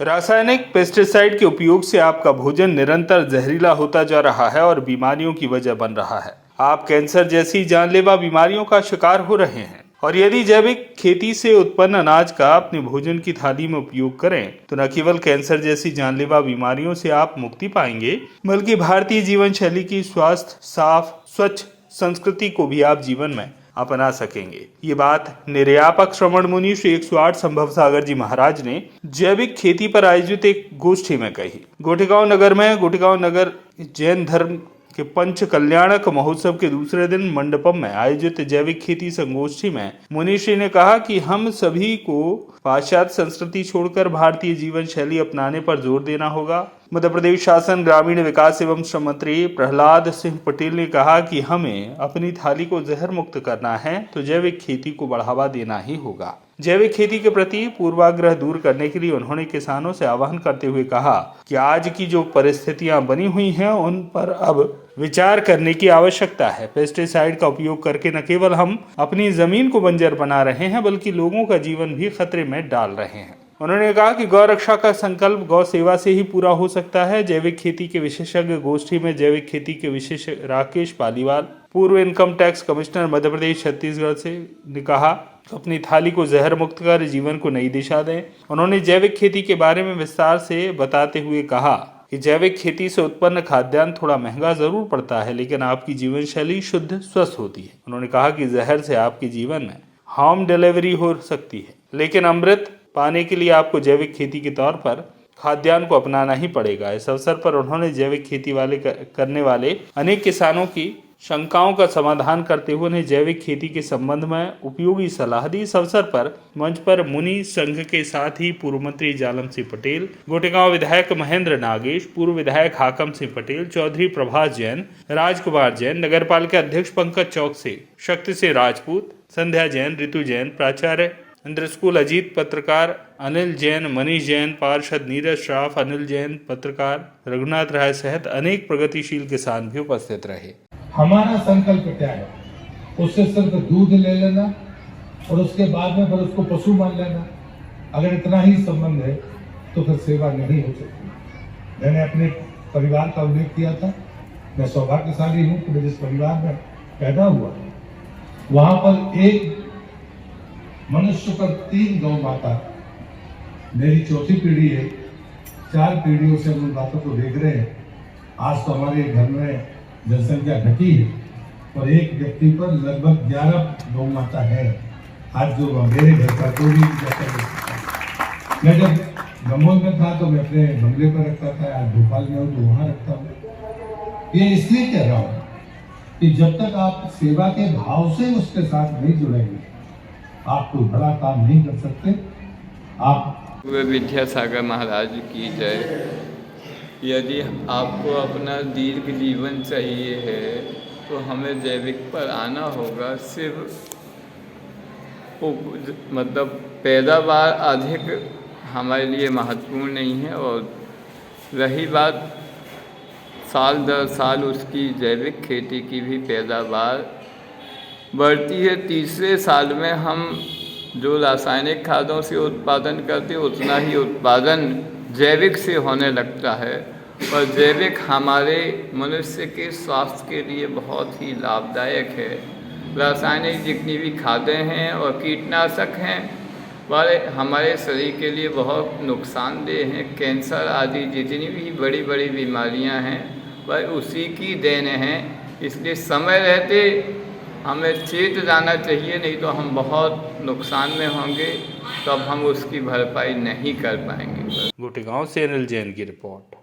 रासायनिक पेस्टिसाइड के उपयोग से आपका भोजन निरंतर जहरीला होता जा रहा है और बीमारियों की वजह बन रहा है। आप कैंसर जैसी जानलेवा बीमारियों का शिकार हो रहे हैं। और यदि जैविक खेती से उत्पन्न अनाज का अपने भोजन की थाली में उपयोग करें तो न केवल कैंसर जैसी जानलेवा बीमारियों से आप मुक्ति पाएंगे, बल्कि भारतीय जीवन शैली की स्वास्थ्य, साफ, स्वच्छ संस्कृति को भी आप जीवन में अपना सकेंगे। ये बात निर्यापक श्रवण मुनि श्री 108 संभव सागर जी महाराज ने जैविक खेती पर आयोजित एक गोष्ठी में कही। गोटेगांव नगर जैन धर्म के पंच कल्याणक महोत्सव के दूसरे दिन मंडपम में आयोजित जैविक खेती संगोष्ठी में मुनिश्री ने कहा कि हम सभी को पाश्चात्य संस्कृति छोड़कर भारतीय जीवन शैली अपनाने पर जोर देना होगा। मध्य प्रदेश शासन ग्रामीण विकास एवं श्रम मंत्री प्रहलाद सिंह पटेल ने कहा कि हमें अपनी थाली को जहर मुक्त करना है तो जैविक खेती को बढ़ावा देना ही होगा। जैविक खेती के प्रति पूर्वाग्रह दूर करने के लिए उन्होंने किसानों से आह्वान करते हुए कहा कि आज की जो परिस्थितियां बनी हुई हैं उन पर अब विचार करने की आवश्यकता है। पेस्टिसाइड का उपयोग करके न केवल हम अपनी जमीन को बंजर बना रहे हैं बल्कि लोगों का जीवन भी खतरे में डाल रहे हैं। उन्होंने कहा कि गौ रक्षा का संकल्प गौ सेवा से ही पूरा हो सकता है। जैविक खेती के विशेषज्ञ गोष्ठी में जैविक खेती के विशेषज्ञ राकेश पालीवाल, पूर्व income tax commissioner Madhya Pradesh Chhattisgarh से ने कहा अपनी थाली को जहर मुक्त कर जीवन को नई दिशा दें। उन्होंने जैविक खेती के बारे में विस्तार से बताते हुए कहा कि जैविक खेती से उत्पन्न खाद्यान्न थोड़ा महंगा जरूर पड़ता है, लेकिन आपकी जीवन शैली शुद्ध स्वस्थ होती है। उन्होंने कहा कि जहर से आपके जीवन में होम डिलीवरी हो सकती है, लेकिन अमृत पाने के लिए आपको जैविक खेती के तौर पर खाद्यान्न को अपनाना ही पड़ेगा। इस अवसर पर उन्होंने जैविक खेती करने वाले अनेक किसानों की शंकाओं का समाधान करते हुए उन्हें जैविक खेती के संबंध में उपयोगी सलाह दी। इस अवसर पर मंच पर मुनि संघ के साथ ही पूर्व मंत्री जालम सिंह पटेल, गोटेगांव विधायक महेंद्र नागेश, पूर्व विधायक हाकम सिंह पटेल, चौधरी प्रभास जैन, राजकुमार जैन, नगर पालिका अध्यक्ष पंकज चौक से शक्ति सिंह राजपूत, संध्या जैन, ऋतु जैन, प्राचार्य इंद्र स्कूल अजीत, पत्रकार अनिल जैन, मनीष जैन, पार्षद नीरज श्राफ, अनिल जैन, पत्रकार रघुनाथ राय सहित अनेक प्रगतिशील किसान भी उपस्थित रहे। हमारा संकल्प क्या है? उससे सिर्फ दूध ले लेना और उसके बाद में फिर उसको पशु मान लेना। अगर इतना ही संबंध है तो फिर सेवा नहीं हो सकती। मैंने अपने परिवार का उल्लेख किया था। मैं सौभाग्यशाली हूँ कि मैं जिस परिवार में पैदा हुआ वहां पर एक मनुष्य पर 3 गौ माता, मेरी चौथी पीढ़ी है। 4 पीढ़ियों से हम उन बातों को देख रहे हैं। आज तो हमारे घर में जनसंख्या घटी है और एक व्यक्ति पर लगभग 11 गौ माता है। आज जो मेरे घर पर तो भी मैं जब दमोह में था तो मैं अपने बंगले पर रखता था। आज भोपाल में हूँ तो वहाँ रखता हूँ। ये इसलिए कह रहा हूँ कि जब तक आप सेवा के भाव से उसके साथ नहीं जुड़ेंगे आप कोई बड़ा काम नहीं कर सकते। आप विद्यासागर महाराज की जय। यदि आपको अपना दीर्घ जीवन चाहिए है तो हमें जैविक पर आना होगा। सिर्फ मतलब पैदावार अधिक हमारे लिए महत्वपूर्ण नहीं है, और रही बात साल दर साल उसकी जैविक खेती की भी पैदावार बढ़ती है। तीसरे साल में हम जो रासायनिक खादों से उत्पादन करते उतना ही उत्पादन जैविक से होने लगता है, और जैविक हमारे मनुष्य के स्वास्थ्य के लिए बहुत ही लाभदायक है। रासायनिक जितनी भी खादें हैं और कीटनाशक हैं वाले हमारे शरीर के लिए बहुत नुकसानदेह हैं। कैंसर आदि जितनी भी बड़ी बड़ी बीमारियां हैं वह उसी की देन हैं। इसलिए समय रहते हमें चेत जाना चाहिए, नहीं तो हम बहुत नुकसान में होंगे, तब हम उसकी भरपाई नहीं कर पाएंगे। गोटेगांव से अनिल जैन की रिपोर्ट।